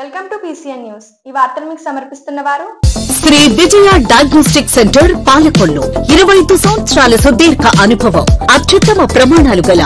Welcome to PCN news. ఈ వార్తలు మీకు సమర్పిస్తున్నవారు శ్రీ విజయ డయాగ్నోస్టిక్ సెంటర్ పాలకొల్లు. 25 సంవత్సరాల సుదీర్ఘ అనుభవం, అత్యుత్తమ ప్రమాణాలు గల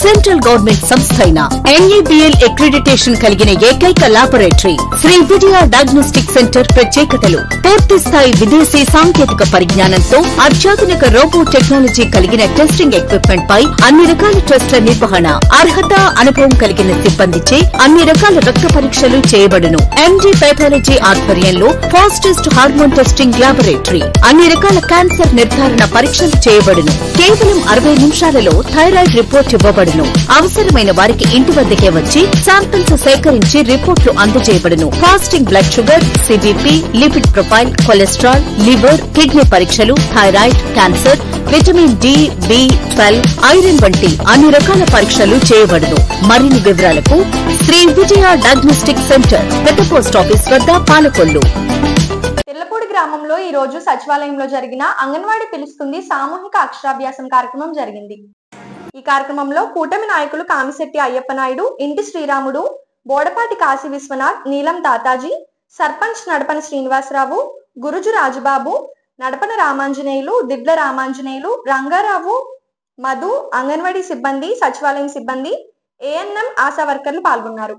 సెంట్రల్ గవర్నమెంట్ సంస్థ అయిన NABL అక్రిడిటేషన్ కలిగిన ఏకైక laboratory Shri Vijaya diagnostic centre. ప్రత్యేకతలు: పూర్తి స్థాయి విదేశీ సాంకేతిక పరిజ్ఞానంతో అత్యాధునిక రోబో టెక్నాలజీ కలిగిన టెస్టింగ్ ఎక్విప్మెంట్ పై అన్ని రకాల టెస్టుల నిర్వహణ, అర్హత, అనుభవం కలిగిన సిబ్బందిచే అన్ని రకాల రక్త పరీక్షలు చేయబడును. MD పైథాలజీ ఆధ్వర్యంలో ఫాస్టెస్ట్ హార్మోన్ టెస్టింగ్ లాబొరేటరీ, అన్ని రకాల క్యాన్సర్ నిర్ధారణ పరీక్షలు చేయబడును. కేవలం 60 నిమిషాలలో థైరాయిడ్ రిపోర్ట్ ఇవ్వబడును. అవసరమైన వారికి ఇంటి వద్దకే వచ్చి శాంపిల్స్ సేకరించి రిపోర్టులు అందజేయబడును. Fasting blood sugar, CBP, lipid profile, cholesterol, liver, kidney పరీక్షలు, thyroid, cancer, vitamin D, B12, iron వంటి అన్ని రకాల పరీక్షలు చేయబడును. మరిన్ని వివరాలకు శ్రీ విజయ డయాగ్నోస్టిక్ సెంటర్, పెద్ద పోస్ట్ ఆఫీస్ వద్ద, పాలకొల్లు. తెల్లపూడి గ్రామంలో ఈ రోజు సచివాలయంలో జరిగిన అంగన్వాడీ పిలుస్తుంది సామూహిక అక్షరాభ్యాసం కార్యక్రమం జరిగింది. ఈ కార్యక్రమంలో కూటమి నాయకులు కామిశెట్టి అయ్యప్పనాయుడు, ఇంటి శ్రీరాముడు, బోడపాటి కాశీ విశ్వనాథ్, నీలం తాతాజీ, సర్పంచ్ నడపన శ్రీనివాసరావు, గురుజు రాజుబాబు, నడపన రామాంజనేయులు, దిడ్ల రామాంజనేయులు, రంగారావు, మధు, అంగన్వాడీ సిబ్బంది, సచివాలయం సిబ్బంది, ANM ఆశా వర్కర్లు పాల్గొన్నారు.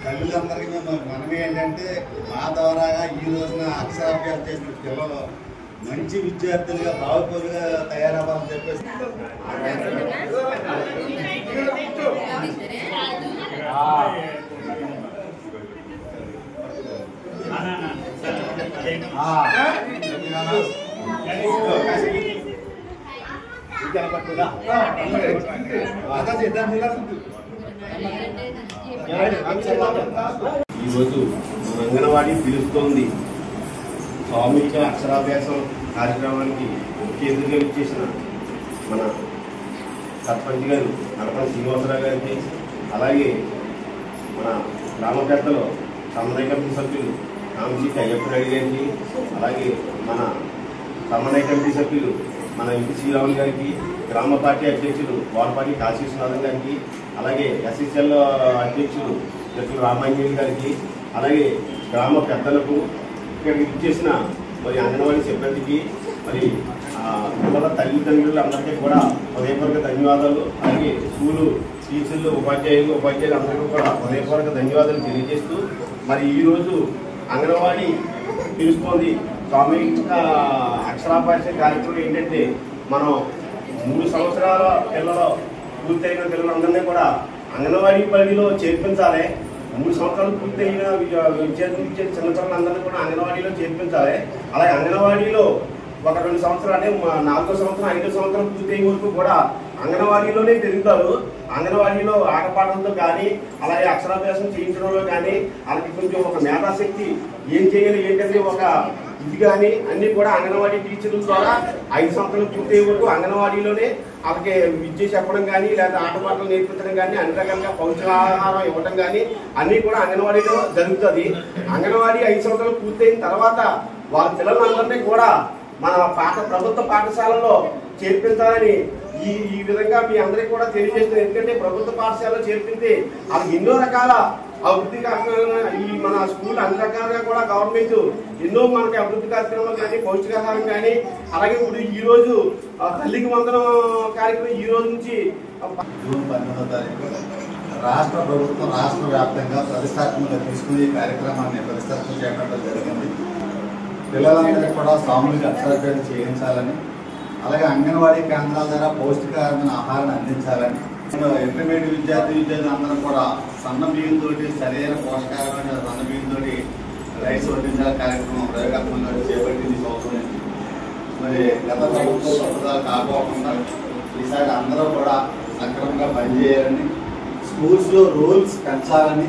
తల్లులందరికీ మనమే ఏంటంటే మా ద్వారాగా ఈ రోజున అక్షరాభ్యాసం చేసిన పిల్లలు మంచి విద్యార్థులుగా బాగుపరుగా తయారవ్వాలని చెప్పేసి ఈరోజు మన అంగన్వాడీ పిలుస్తోంది సామూహిక అక్షరాభ్యాసం కార్యక్రమానికి ముఖ్య ఎదురుగా ఇచ్చేసిన మన సర్పంచ్ గారు నడపన శ్రీనివాసరావు గారికి, అలాగే మన గ్రామ పెద్దలు సమన్వయ కమిటీ సభ్యులు కామిశెట్టి అయ్యప్పనాయుడు గారికి, అలాగే మన సమన్వయ కమిటీ సభ్యులు మన ఇంటి శ్రీరాములు గారికి, గ్రామ పార్టీ అధ్యక్షులు బోడపాటి కాశీ విశ్వనాథం గారికి, అలాగే SSL అధ్యక్షులు దిడ్ల రామాంజనేయులు గారికి, అలాగే గ్రామ పెద్దలకు, ఇక్కడికి ఇచ్చేసిన మరి అంగన్వాడీ సిబ్బందికి, మరి పిల్లల తల్లిదండ్రులు అందరికీ కూడా హృదయపూర్వక ధన్యవాదాలు. అలాగే స్కూలు టీచర్లు, ఉపాధ్యాయులు అందరికీ కూడా హృదయపూర్వక ధన్యవాదాలు తెలియజేస్తూ, మరి ఈరోజు అంగన్వాడీ పిలుస్తోంది సామూహిక అక్షరాభ్యాస కార్యక్రమం ఏంటంటే, మనం 3 సంవత్సరాల పిల్లలు పూర్తయిన పిల్లలందరినీ కూడా అంగన్వాడీ పరిధిలో చేర్పించాలి. 3 సంవత్సరాలు పూర్తయిన విద్యార్థులు ఇచ్చే చిన్నపిల్లలందరినీ కూడా అంగన్వాడీలో చేర్పించాలి. అలాగే అంగన్వాడీలో ఒక 2 సంవత్సరాలు అంటే 4వ సంవత్సరం 5వ సంవత్సరం పూర్తయ్యే వరకు కూడా అంగన్వాడీలోనే పెరుగుతారు. అంగన్వాడీలో ఆటపాటలతో కానీ, అలాగే అక్షరాభ్యాసం చేయించడంలో కానీ, వాళ్ళకి కొంచెం ఒక మేధాశక్తి ఏం చేయాలి ఏంటంటే ఒక ఇది కానీ అన్ని కూడా అంగన్వాడీ టీచర్ల ద్వారా 5 సంవత్సరాలు పూర్తయ్యే వరకు అంగన్వాడీలోనే వాళ్ళకి విద్య చెప్పడం కానీ, లేదా ఆటపాటలు నేర్పించడం కానీ, అన్ని రకాలుగా పౌష్టికాహారం ఇవ్వడం కానీ అన్నీ కూడా అంగన్వాడీలో జరుగుతుంది. అంగన్వాడీ 5 సంవత్సరాలు పూర్తయిన తర్వాత వాళ్ళ పిల్లలందరినీ కూడా మన ప్రభుత్వ పాఠశాలలో చేర్పించాలని ఈ విధంగా మీ అందరికీ కూడా తెలియజేస్తుంది. ఎందుకంటే ప్రభుత్వ పాఠశాలలో చేర్పితే వాళ్ళకి ఎన్నో రకాల అభివృద్ధి కార్యక్రమాలు ఈ మన స్కూల్ అన్ని రకాలుగా కూడా గవర్నమెంట్ ఎన్నో మనకి అభివృద్ధి కార్యక్రమాలు కానీ పౌష్టికాహారం కానీ అలాగే ఇప్పుడు ఈ రోజు తల్లికి వందనం కార్యక్రమం ఈ రోజు నుంచి జూన్ 19వ తారీఖు రాష్ట్ర ప్రభుత్వం రాష్ట్ర వ్యాప్తంగా ప్రతిష్టాత్మకంగా తీసుకుని ఈ కార్యక్రమాన్ని ప్రతిష్టాత్మకం చేయడం జరిగింది. పిల్లలందరికీ కూడా సామూహిక అక్షరాభ్యాసం చేయించాలని, అలాగే అంగన్వాడీ కేంద్రాల ద్వారా పౌష్టికారమైన ఆహారాన్ని అందించాలని, ఇంటర్మీడియట్ విద్యార్థులు అందరూ కూడా సన్న బియ్యంతో సరైన పోషకారమైన సన్న బియ్యంతో రైస్ వడ్డించాల కార్యక్రమం ప్రయోగాత్మకంగా చేపట్టింది సంవత్సరం. మరి గత ప్రభుత్వ పథకాలు కాకోకుండా ఈసారి అందరూ కూడా సక్రమంగా పనిచేయాలని, స్కూల్స్లో రూల్స్ పెంచాలని,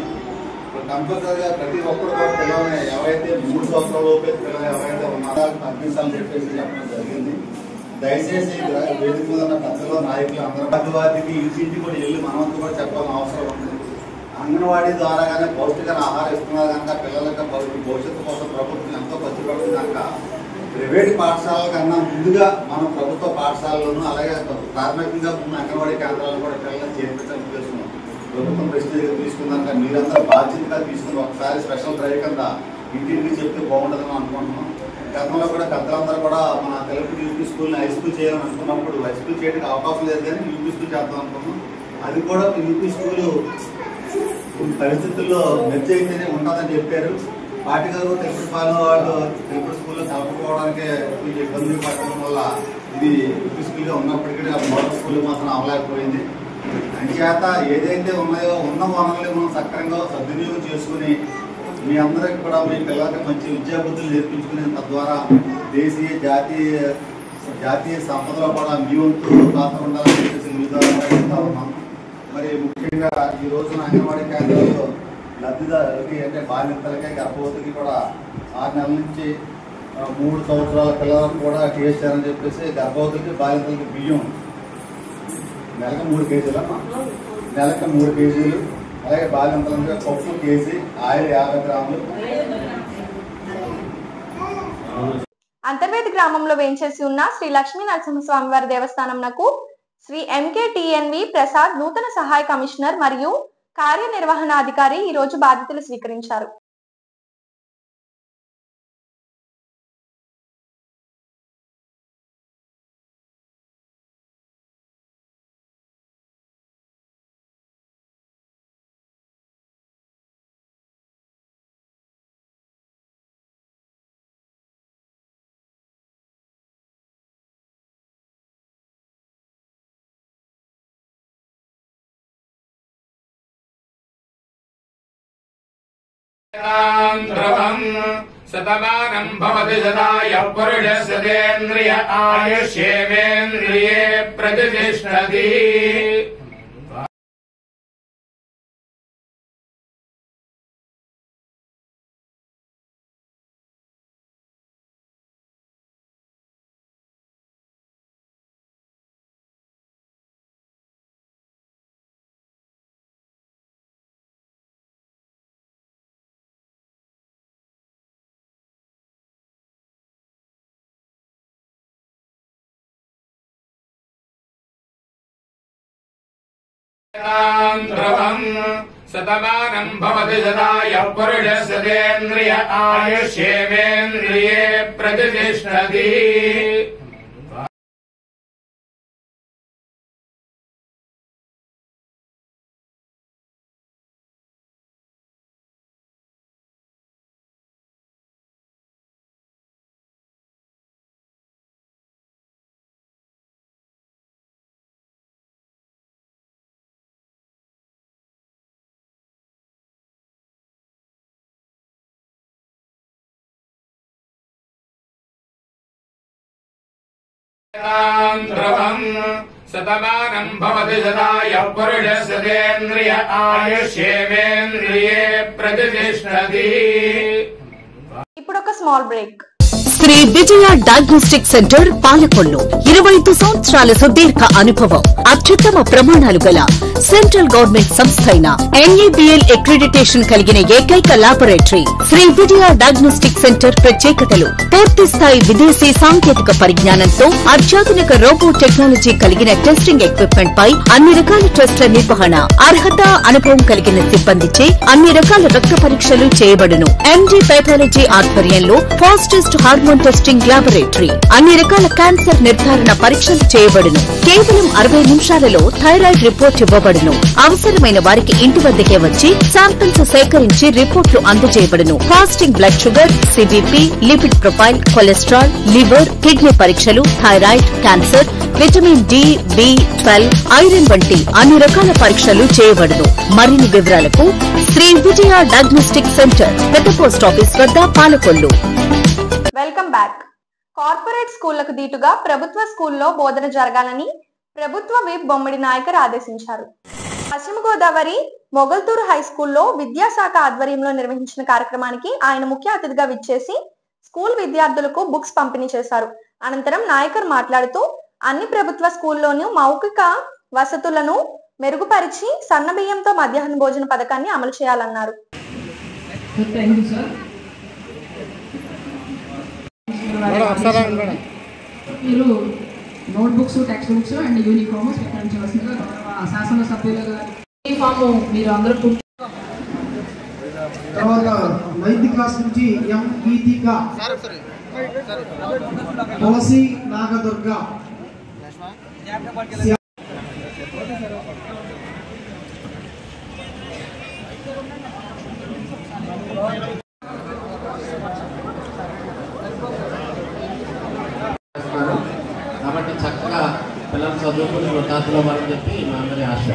కంపల్సరీగా ప్రతి ఒక్కరు కూడా పిల్లల్ని ఎవరైతే 3 సంవత్సరాల లోపే పిల్లలు ఎవరైతే ఉన్నారో పంపించాలని చెప్పేసి చెప్పడం జరిగింది. దయచేసి వేదిక మీద ఉన్న పెద్దలు నాయకులు అందరూ అభివృద్ధికి ఇంటింటి కూడా వెళ్ళి మనవంతా కూడా చెప్పాల్సిన అవసరం ఉంది. అంగన్వాడీ ద్వారాగానే పౌష్టిక ఆహారం ఇస్తున్నారు కనుక పిల్లలకి భవిష్యత్తు కోసం ప్రభుత్వం ఎంతో ఖర్చు పడుతుంది కనుక ప్రైవేట్ పాఠశాలల కన్నా ముందుగా మనం ప్రభుత్వ పాఠశాలలను అలాగే ప్రాథమికంగా ఉన్న అంగన్వాడీ కేంద్రాలను కూడా పిల్లలను చేర్పించాలని ఉద్దేశం ప్రభుత్వం ప్రశ్న తీసుకున్నాక మీరందరూ బాధ్యతగా తీసుకుని ఒకసారి స్పెషల్ డ్రైవ్ కింద ఇంటింటికి చెప్తే బాగుంటుందని అనుకుంటున్నాం. గతంలో కూడా పెద్దలందరూ కూడా మన తెలుగు యూపీ స్కూల్ని హై స్కూల్ చేయాలని అనుకున్నప్పుడు హై స్కూల్ చేయడానికి అవకాశం లేదు కానీ యూపీ స్కూల్ చేద్దాం అనుకున్నాం. అది కూడా యూపీ స్కూలు పరిస్థితుల్లో మెర్జ్ అయితేనే ఉంటుందని చెప్పారు. పార్టీ గారు తెలుగుపాలెం వాళ్ళు తెలుగు స్కూల్లో కలపకపోవడానికి ఇబ్బంది పడడం వల్ల ఇది యూపీ స్కూల్గా ఉన్నప్పటికీ మోడల్ స్కూల్ మాత్రం అవ్వలేకపోయింది. అంచేత ఏదైతే ఉన్నాయో ఉన్న వనరులు మనం సక్రమంగా సద్వినియోగం చేసుకుని మీ అందరికి కూడా మీ పిల్లలకి మంచి విద్యాబుద్ధులు నేర్పించుకునే తద్వారా దేశీయ జాతీయ సంపదలో కూడా మీ వంతు పాత్ర ఉండాలని చెప్పేసి మీ ద్వారా ప్రయత్నిస్తూ ఉన్నాం. మరి ముఖ్యంగా ఈ రోజున అంగన్వాడీ కేంద్రాల్లో లబ్ధిదారులకి అంటే బాలింతలకే గర్భవతికి కూడా 6 నెలల నుంచి 3 సంవత్సరాల పిల్లలకు కూడా టీఎస్ఆర్ అని చెప్పేసి గర్భవతులకి బాలింతలకి బియ్యం నెలకు 3 కేజీలు నెలకు 3 కేజీలు, అలాగే బాలింతలంగా పప్పు కేజీ, ఆయిల్ 50 గ్రాములు. అంతర్వేది గ్రామంలో వేంచేసి ఉన్న శ్రీ లక్ష్మీ నరసింహస్వామి వారి దేవస్థానంకు శ్రీ ఎంకేటీఎన్వి ప్రసాద్ నూతన సహాయ కమిషనర్ మరియు కార్యనిర్వహణాధికారి ఈ రోజు బాధ్యతలు స్వీకరించారు. శతమానం భవతి శతాయ పురుషస్యేంద్రియ ఆయుష్యేంద్రియే ప్రతిష్టతి. శతమానం భవతి శతాయ పురుషస్యేంద్రియ ఆయుష్యేంద్రియే ప్రతిష్టతి. శతమానం భవతి శతాయ పురుషస్యేంద్రియ ఆయుష్యేంద్రియే ప్రతిష్టతి. ఇప్పుడు ఒక small break. Shri Vijaya diagnostic centre Palakollu 25 సంవత్సరాల సుదీర్ఘ అనుభవం, అత్యుత్తమ ప్రమాణాలు గల సెంట్రల్ గవర్నమెంట్ సంస్థ అయిన NABL అక్రిడిటేషన్ కలిగిన ఏకైక laboratory Shri Vijaya diagnostic centre ప్రత్యేకతలు పూర్తి స్థాయి విదేశీ సాంకేతిక పరిజ్ఞానంతో అత్యాధునిక రోబో టెక్నాలజీ కలిగిన టెస్టింగ్ ఎక్విప్మెంట్ పై అన్ని రకాల టెస్టుల నిర్వహణ, అర్హత, అనుభవం కలిగిన సిబ్బందిచే అన్ని రకాల రక్త పరీక్షలు చేయబడును. MD పైథాలజీ ఆధ్వర్యంలో ఫాస్టెస్ట్ హార్మోన్ టెస్టింగ్ లాబొరేటరీ, అన్ని రకాల క్యాన్సర్ నిర్ధారణ పరీక్షలు చేయబడును. కేవలం 60 నిమిషాలలో థైరాయిడ్ రిపోర్ట్ ఇవ్వబడును. అవసరమైన వారికి ఇంటి వద్దకే వచ్చి శాంపిల్స్ సేకరించి రిపోర్ట్లు అందజేయబడును. Fasting blood sugar, CBP, lipid profile, cholesterol, liver, kidney పరీక్షలు, thyroid, cancer, vitamin D, B12, iron వంటి అన్ని రకాల పరీక్షలు చేయబడును. మరిన్ని వివరాలకు శ్రీ విజయ డయాగ్నోస్టిక్ సెంటర్, పెద్ద పోస్ట్ ఆఫీస్ వద్ద, పాలకొల్లు. Welcome back. కార్పొరేట్ స్కూళ్లకు దీటుగా ప్రభుత్వ స్కూల్లో బోధన జరగాలని ప్రభుత్వ విప్ బొమ్మడి నాయకర్ ఆదేశించారు. పశ్చిమ గోదావరి మొగల్తూరు హై స్కూల్లో విద్యాశాఖ ఆధ్వర్యంలో నిర్వహించిన కార్యక్రమానికి ఆయన ముఖ్య అతిథిగా విచ్చేసి స్కూల్ విద్యార్థులకు బుక్స్ పంపిణీ చేశారు. అనంతరం నాయకర్ మాట్లాడుతూ అన్ని ప్రభుత్వ స్కూల్లోనూ మౌలిక వసతులను మెరుగుపరిచి సన్నబియ్యంతో మధ్యాహ్న భోజన పథకాన్ని అమలు చేయాలన్నారు. మీరు notebooks, text books and uniform స్వీకరించవలసిందిగా శాసన సభ్యులుగా యూనిఫామ్ మీరు అందరూ. తర్వాత 9th క్లాస్ నుంచి M గీతిక, తులసి నాగదుర్గ, కాబట్టి చక్కగా పిల్లలు చదువుకుని వృద్ధాతులు అవ్వాలని చెప్పి మా అందరి ఆశ.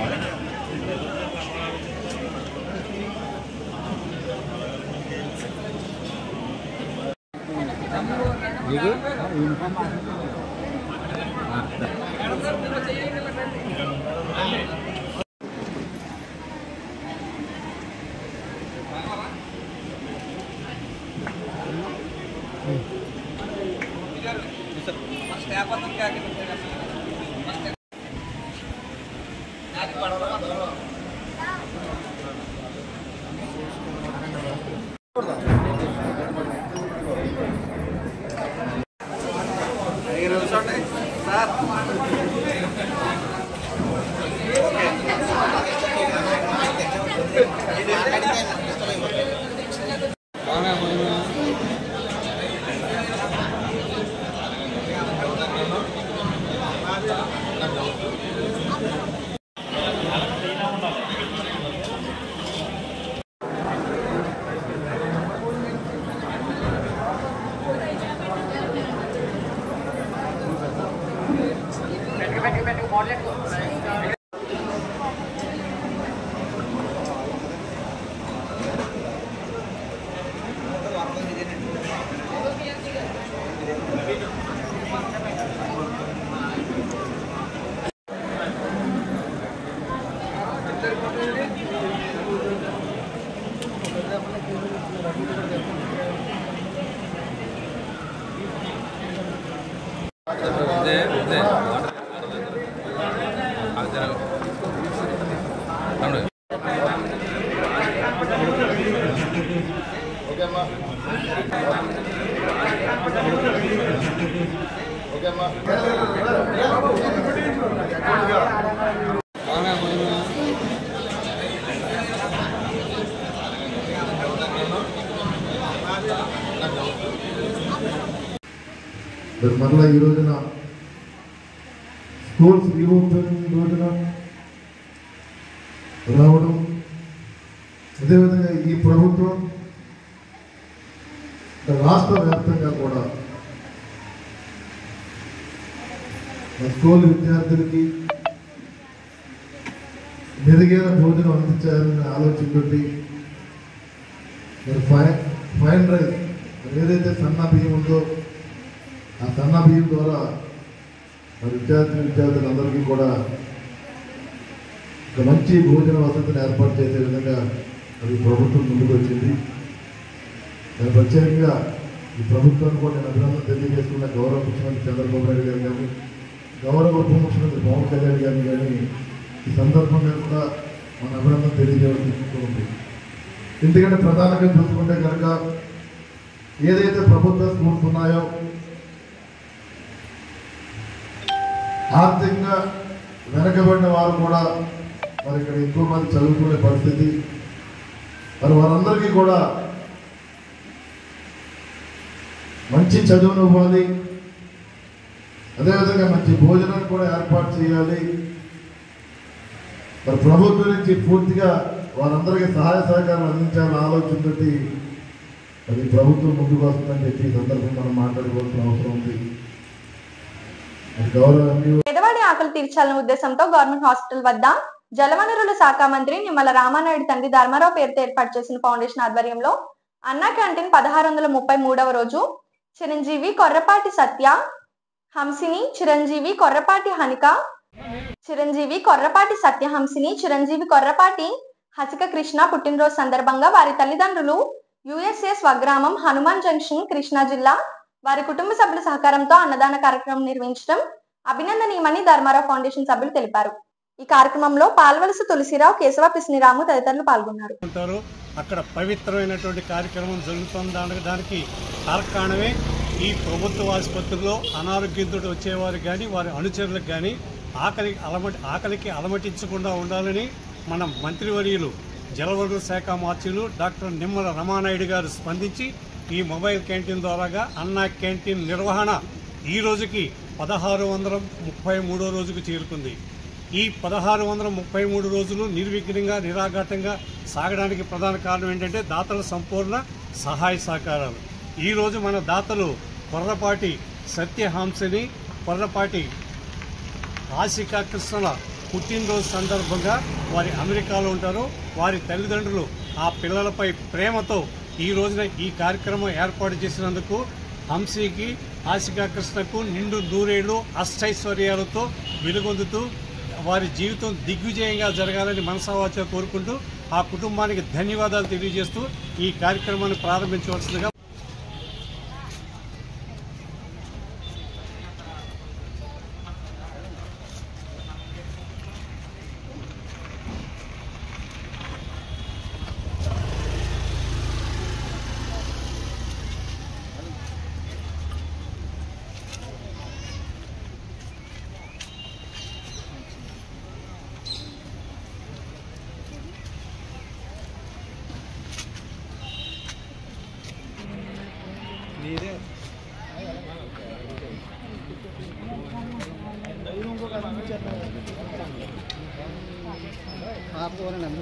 మరలా ఈ రోజున స్కూల్స్ రీఓపెనింగ్ రోజున రావడం, అదేవిధంగా ఈ ప్రభుత్వం రాష్ట్ర వ్యాప్తంగా కూడా స్కూల్ విద్యార్థులకి మెరుగైన భోజనం అందించాలనే ఆలోచనతోటి ఫైన్ రైస్ ఏదైతే సన్న బియ్యం ఉందో ఆ సన్న బియ్యం ద్వారా విద్యార్థులందరికీ కూడా ఒక మంచి భోజన వసతిని ఏర్పాటు చేసే విధంగా అది ప్రభుత్వం ముందుకు వచ్చింది. దాని ప్రత్యేకంగా ఈ ప్రభుత్వాన్ని కూడా నేను అభినందన తెలియజేస్తున్న గౌరవ ముఖ్యమంత్రి చంద్రబాబు నాయుడు గారు కానీ, గౌరవ ఉప ముఖ్యమంత్రి పవన్ కళ్యాణ్ గారిని కానీ ఈ సందర్భంగా కూడా మన అభినందన తెలియజేయాల్సి. ఎందుకంటే ప్రధానంగా చూసుకుంటే కనుక ఏదైతే ప్రభుత్వ స్కూల్స్ ఉన్నాయో ఆర్థికంగా వెనకబడిన వారు కూడా మరి ఇక్కడ ఎక్కువ మంది చదువుకునే పరిస్థితి. మరి వారందరికీ కూడా మంచి చదువును ఇవ్వాలి, అదేవిధంగా మంచి భోజనం కూడా ఏర్పాటు చేయాలి. మరి ప్రభుత్వం నుంచి పూర్తిగా వారందరికీ సహాయ సహకారాలు అందించాలని ఆలోచనతో మరి ప్రభుత్వం ముందుకు వస్తుందని చెప్పి ఈ సందర్భంగా మనం మాట్లాడుకోవాల్సిన అవసరం ఉంది. పేదవాడి ఆకలి తీర్చాలనే ఉద్దేశంతో గవర్నమెంట్ హాస్పిటల్ వద్ద జలవనరుల శాఖ మంత్రి నిమ్మల రామానాయుడు తండ్రి ధర్మారావు పేరుతో ఏర్పాటు చేసిన ఫౌండేషన్ ఆధ్వర్యంలో అన్నా క్యాంటీన్ 1633వ రోజు చిరంజీవి కొర్రపాటి సత్య హంసిని, చిరంజీవి కొర్రపాటి హనిక, చిరంజీవి కొర్రపాటి సత్య హంసిని, చిరంజీవి కొర్రపాటి హసిక కృష్ణ పుట్టినరోజు సందర్భంగా వారి తల్లిదండ్రులు USA స్వగ్రామం హనుమాన్ జంక్షన్ కృష్ణా జిల్లా వారి కుటుంబ సభ్యుల సహకారంతో అన్నదాన కార్యక్రమం నిర్వహించడం అభినందనీయమని ధర్మారావు ఫౌండేషన్ సభ్యులు తెలిపారు. ఈ కార్యక్రమంలో పాల్వలస తులసిరావు, కేశవ పిస్నిరాము తదితరులు పాల్గొన్నారు. అక్కడ పవిత్రమైనటువంటి కార్యక్రమం జరుగుతుందనడానికి కారణమే ఈ ప్రభుత్వ ఆసుపత్రిలో అనారోగ్యంతో వచ్చేవారు కానీ వారి అనుచరులకు కానీ ఆకలికి అలమటించకుండా ఉండాలని మన మంత్రివర్యులు జలవనరుల శాఖ మంత్రులు డాక్టర్ నిమ్మల రామానాయుడు గారు స్పందించి ఈ మొబైల్ క్యాంటీన్ ద్వారాగా అన్నా క్యాంటీన్ నిర్వహణ ఈ రోజుకి 1633వ రోజుకు చేరుకుంది. ఈ 1633 రోజులు నిర్విఘ్నంగా నిరాఘాటంగా సాగడానికి ప్రధాన కారణం ఏంటంటే దాతల సంపూర్ణ సహాయ సహకారాలు. ఈరోజు మన దాతలు కొర్రపాటి సత్యహంసని, కొర్రపాటి ఆశికా కృష్ణల పుట్టినరోజు సందర్భంగా వారి అమెరికాలో ఉంటారు. వారి తల్లిదండ్రులు ఆ పిల్లలపై ప్రేమతో ఈ రోజున ఈ కార్యక్రమం ఏర్పాటు చేసినందుకు హంసీకి, ఆశికా కృష్ణకు నిండు నూరేళ్లు అష్టైశ్వర్యాలతో వెలుగొందుతూ వారి జీవితం దిగ్విజయంగా జరగాలని మనసావాచ కోరుకుంటూ ఆ కుటుంబానికి ధన్యవాదాలు తెలియజేస్తూ ఈ కార్యక్రమాన్ని ప్రారంభించవలసిందిగా.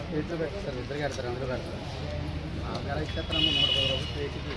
ప్లేట్లు పెట్టారు, ఇద్దరు కడతారు, అందరూ కడతారు. ఎలా ఇచ్చేస్తారమ్మ 110 రూపాయలు ప్లేట్కి.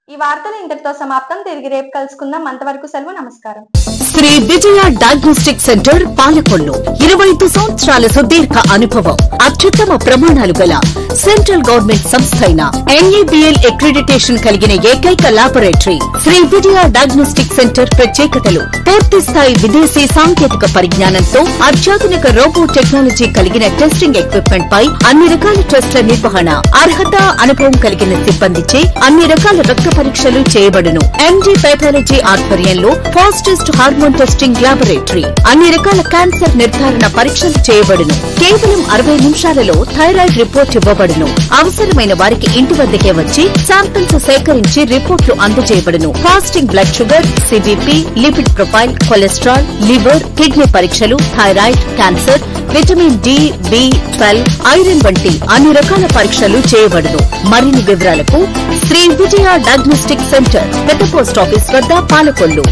ఈ వార్తలు ఇంతటితో సమాప్తం. తిరిగి రేపు కలుసుకుందాం. అంతవరకు సెలవు. నమస్కారం. శ్రీ విజయ డయాగ్నోస్టిక్ సెంటర్ పాలకొల్లు 25 సంవత్సరాల సుదీర్ఘ అనుభవం, అత్యుత్తమ ప్రమాణాలు గల సెంట్రల్ గవర్నమెంట్ సంస్థ అయిన NABL అక్రిడిటేషన్ కలిగిన ఏకైక laboratory Shri Vijaya diagnostic centre ప్రత్యేకతలు పూర్తి స్థాయి విదేశీ సాంకేతిక పరిజ్ఞానంతో అత్యాధునిక రోబో టెక్నాలజీ కలిగిన టెస్టింగ్ ఎక్విప్మెంట్ పై అన్ని రకాల టెస్టుల నిర్వహణ, అర్హత, అనుభవం కలిగిన సిబ్బందిచే అన్ని రకాల రక్త పరీక్షలు చేయబడును. MD పైథాలజీ ఆధ్వర్యంలో ఫాస్టెస్ట్ హార్మోన్ టెస్టింగ్ లాబొరేటరీ అన్ని రకాల క్యాన్సర్ నిర్ధారణ పరీక్షలు చేయబడును. కేవలం 60 నిమిషాలలో థైరాయిడ్ రిపోర్ట్ ఇవ్వబడును. అవసరమైన వారికి ఇంటి వద్దకే వచ్చి శాంపిల్స్ సేకరించి రిపోర్టులు అందజేయబడును. Fasting blood sugar, CBP, lipid profile, cholesterol, liver, kidney పరీక్షలు, thyroid, cancer, vitamin D, B12, iron వంటి అన్ని రకాల పరీక్షలు చేయబడును. మరిన్ని వివరాలకు శ్రీ విజయ డయాగ్నోస్టిక్ సెంటర్, పెద్ద పోస్ట్ ఆఫీస్ వద్ద, పాలకొల్లు.